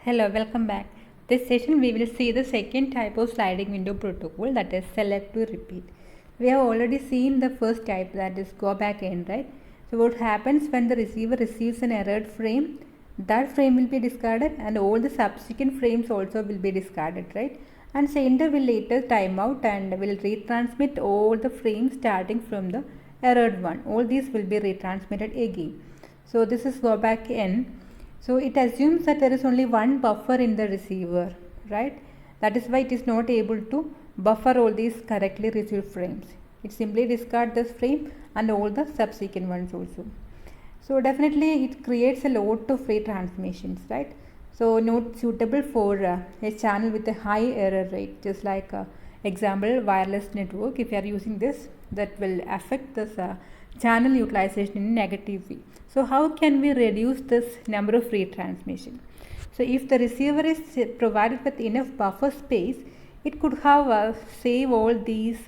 Hello, welcome back. This session we will see the second type of sliding window protocol, that is select to repeat. We have already seen the first type, that is go back N, right? So what happens when the receiver receives an errored frame, that frame will be discarded and all the subsequent frames also will be discarded, right? And sender will later time out and will retransmit all the frames starting from the errored one. All these will be retransmitted again. So this is go back N. So it assumes that there is only one buffer in the receiver, right? That is why it is not able to buffer all these correctly received frames. It simply discards this frame and all the subsequent ones also. So definitely it creates a lot of retransmissions, right? So not suitable for a channel with a high error rate, just like example wireless network. If you are using this, that will affect this channel utilization in a negative way. So how can we reduce this number of retransmission? So if the receiver is provided with enough buffer space, it could have save all these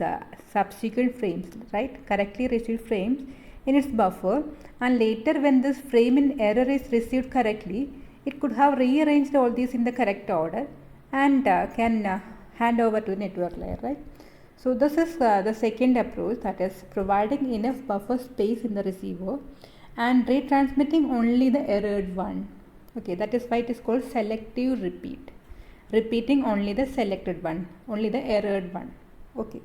subsequent frames, right? Correctly received frames in its buffer, and later when this frame in error is received correctly, it could have rearranged all these in the correct order and can hand over to the network layer, right? So this is the second approach, that is providing enough buffer space in the receiver and retransmitting only the errored one. Okay, that is why it is called selective repeat. Repeating only the selected one, only the errored one. Okay.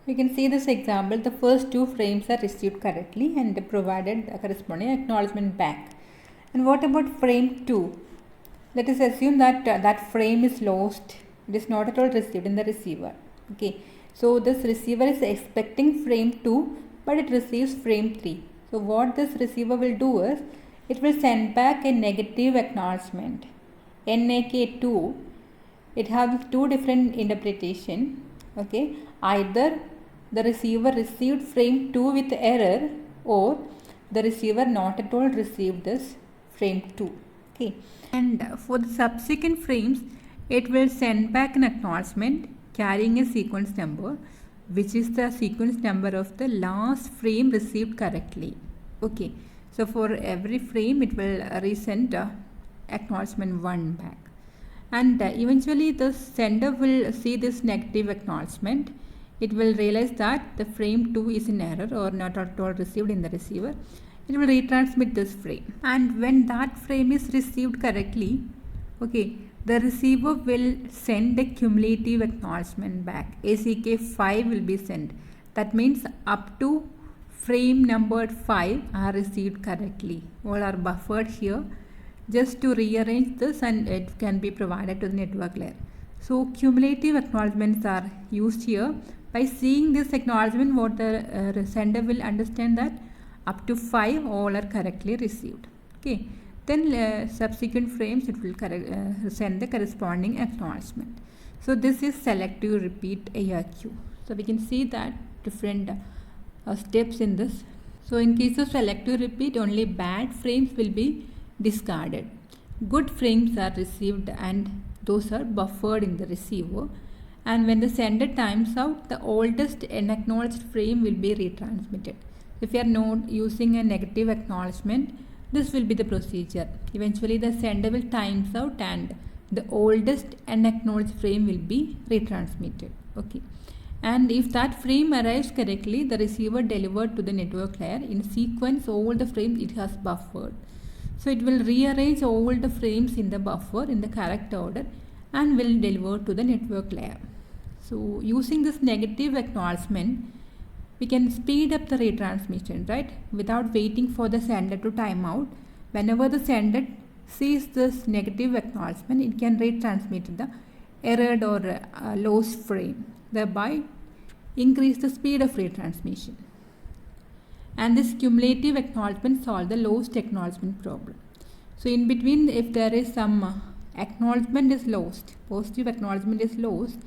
You can see this example. The first two frames are received correctly and provided a corresponding acknowledgement back. And what about frame 2? Let us assume that that frame is lost. It is not at all received in the receiver. Okay. So this receiver is expecting frame 2, but it receives frame 3. So what this receiver will do is, it will send back a negative acknowledgement, NAK2. It has two different interpretation. Okay, either the receiver received frame 2 with error, or the receiver not at all received this frame 2. Okay, and for the subsequent frames, it will send back an acknowledgement carrying a sequence number, which is the sequence number of the last frame received correctly. Okay, so for every frame it will resend acknowledgement 1 back, and eventually the sender will see this negative acknowledgement. It will realize that the frame 2 is in error or not at all received in the receiver. It will retransmit this frame, and when that frame is received correctly, okay, the receiver will send a cumulative acknowledgement back. ACK5 will be sent. That means up to frame number 5 are received correctly. All are buffered here just to rearrange this, and it can be provided to the network layer. So cumulative acknowledgements are used here. By seeing this acknowledgement, what the sender will understand that up to 5 all are correctly received. Okay. Then subsequent frames it will send the corresponding acknowledgement. So this is selective repeat ARQ. So we can see that different steps in this. So in case of selective repeat, only bad frames will be discarded. Good frames are received and those are buffered in the receiver. And when the sender times out, the oldest unacknowledged frame will be retransmitted. If you are not using a negative acknowledgement, this will be the procedure. Eventually the sender will times out and the oldest unacknowledged frame will be retransmitted. Okay. And if that frame arrives correctly, the receiver delivered to the network layer in sequence all the frames it has buffered. So it will rearrange all the frames in the buffer in the correct order and will deliver to the network layer. So using this negative acknowledgement, we can speed up the retransmission, right? Without waiting for the sender to time out. Whenever the sender sees this negative acknowledgement, it can retransmit the errored or lost frame, thereby increase the speed of retransmission. And this cumulative acknowledgement solve the lost acknowledgement problem. So in between, if there is some acknowledgement is lost, positive acknowledgement is lost,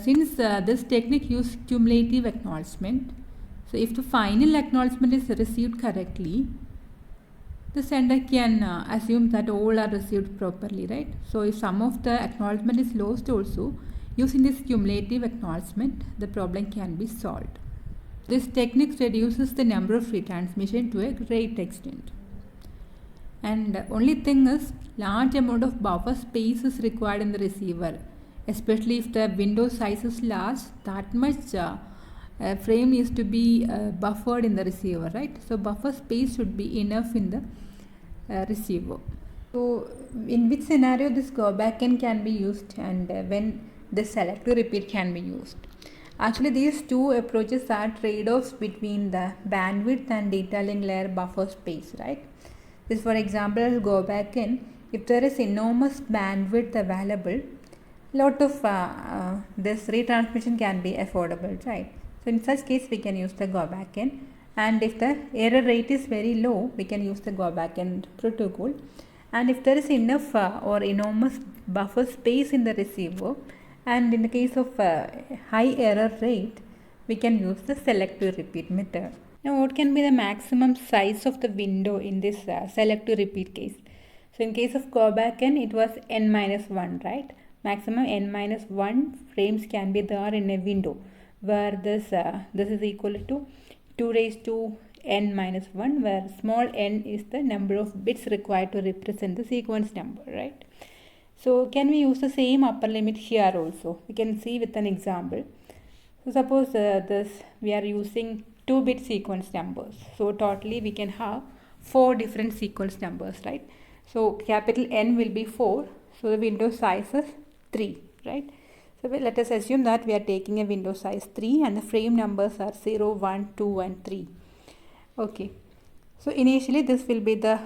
since this technique uses cumulative acknowledgement, so if the final acknowledgement is received correctly, the sender can assume that all are received properly, right? So if some of the acknowledgement is lost also, using this cumulative acknowledgement, the problem can be solved. This technique reduces the number of retransmission to a great extent. And only thing is, large amount of buffer space is required in the receiver, especially if the window size is large. That much frame is to be buffered in the receiver, right? So buffer space should be enough in the receiver. So in which scenario this go back N can be used, and when this select to repeat can be used? Actually, these two approaches are trade-offs between the bandwidth and detailing layer buffer space, right? This, for example, go back in, if there is enormous bandwidth available, lot of this retransmission can be affordable, right? So in such case we can use the go back in, and if the error rate is very low, we can use the go back in protocol. And if there is enough or enormous buffer space in the receiver, and in the case of high error rate, we can use the selective repeat method. Now what can be the maximum size of the window in this selective repeat case? So in case of go back N, it was n minus 1, right? Maximum n minus 1 frames can be there in a window, where this is equal to 2 raised to n minus 1, where small n is the number of bits required to represent the sequence number, right? So can we use the same upper limit here also? We can see with an example. So suppose this we are using 2-bit sequence numbers. So totally we can have 4 different sequence numbers, right? So capital N will be 4. So the window size is 3, right? So let us assume that we are taking a window size 3 and the frame numbers are 0, 1, 2 and 3. Okay. So initially this will be the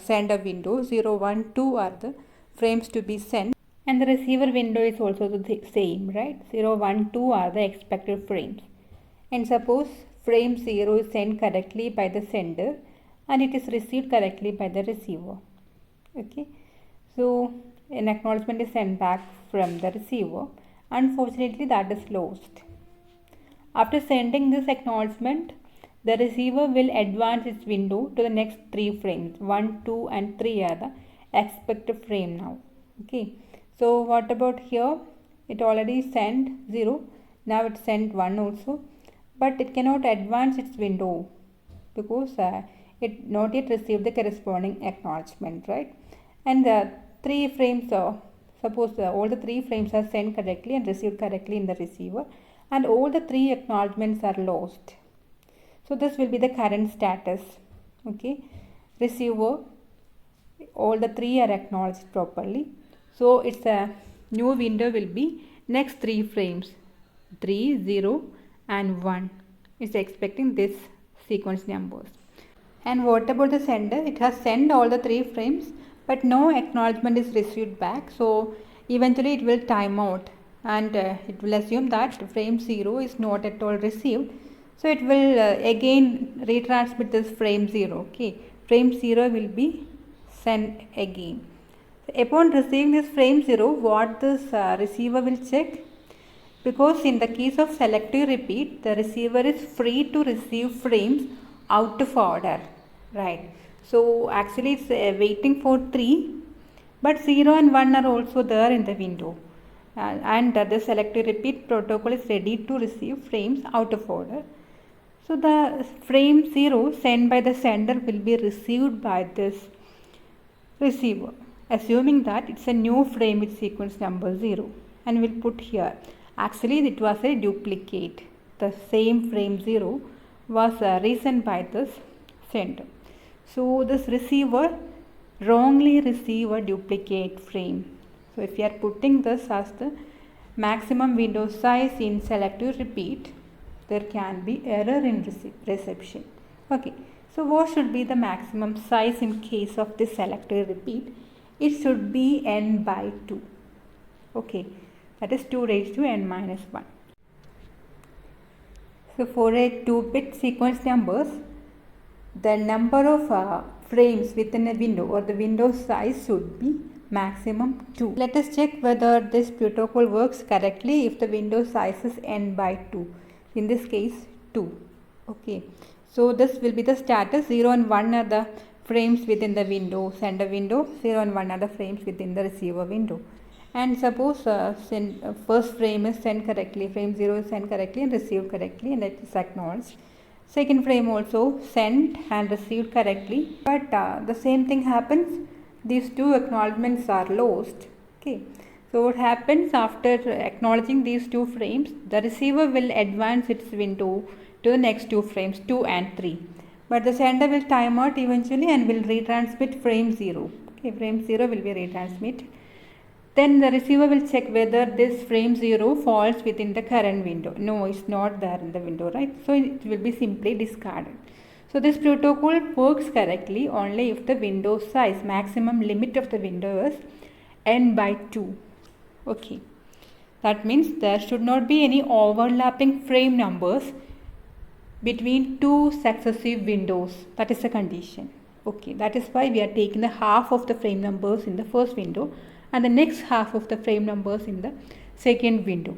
sender window. 0, 1, 2 are the frames to be sent, and the receiver window is also the same, right? 0, 1, 2 are the expected frames. And suppose frame 0 is sent correctly by the sender and it is received correctly by the receiver. Okay. So an acknowledgement is sent back from the receiver. Unfortunately, that is lost. After sending this acknowledgement, the receiver will advance its window to the next 3 frames. 1, 2 and 3 are the expected frame now. Okay. So what about here? It already sent 0. Now it sent 1 also. But it cannot advance its window because it not yet received the corresponding acknowledgement, right? And the 3 frames, suppose all the 3 frames are sent correctly and received correctly in the receiver, and all the 3 acknowledgements are lost. So this will be the current status. Okay, receiver, all the 3 are acknowledged properly. So its a new window will be next 3 frames, 3, 0 and 1 is expecting this sequence numbers. And what about the sender? It has sent all the 3 frames, but no acknowledgement is received back. So eventually it will time out, and it will assume that frame 0 is not at all received. So it will again retransmit this frame 0. Okay, frame 0 will be sent again. So upon receiving this frame 0, what this receiver will check? Because in the case of selective repeat, the receiver is free to receive frames out of order, right? So actually it's waiting for 3, but 0 and 1 are also there in the window, and the selective repeat protocol is ready to receive frames out of order. So the frame 0 sent by the sender will be received by this receiver, assuming that it's a new frame with sequence number 0, and we'll put here. Actually, it was a duplicate. The same frame 0 was resent by this sender. So this receiver wrongly received a duplicate frame. So if you are putting this as the maximum window size in selective repeat, there can be error in reception. Okay. So what should be the maximum size in case of this selective repeat? It should be n by 2. Okay. That is 2 raised to n minus 1. So for a 2-bit sequence numbers, the number of frames within a window or the window size should be maximum 2. Let us check whether this protocol works correctly if the window size is n by 2. In this case 2. Okay. So this will be the status. 0 and 1 are the frames within the window, sender window. 0 and 1 are the frames within the receiver window. And suppose first frame is sent correctly, frame 0 is sent correctly and received correctly, and it is acknowledged. Second frame also sent and received correctly, but the same thing happens. These two acknowledgements are lost. Okay. So what happens after acknowledging these two frames? The receiver will advance its window to the next two frames, 2 and 3. But the sender will time out eventually and will retransmit frame 0. Okay, frame 0 will be retransmit. Then the receiver will check whether this frame 0 falls within the current window. No, it's not there in the window, right? So it will be simply discarded. So this protocol works correctly only if the window size, maximum limit of the window is n by 2. Okay. That means there should not be any overlapping frame numbers between two successive windows. That is the condition. Okay. That is why we are taking the half of the frame numbers in the first window and the next half of the frame numbers in the second window.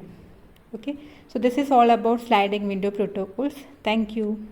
Okay. So this is all about sliding window protocols. Thank you.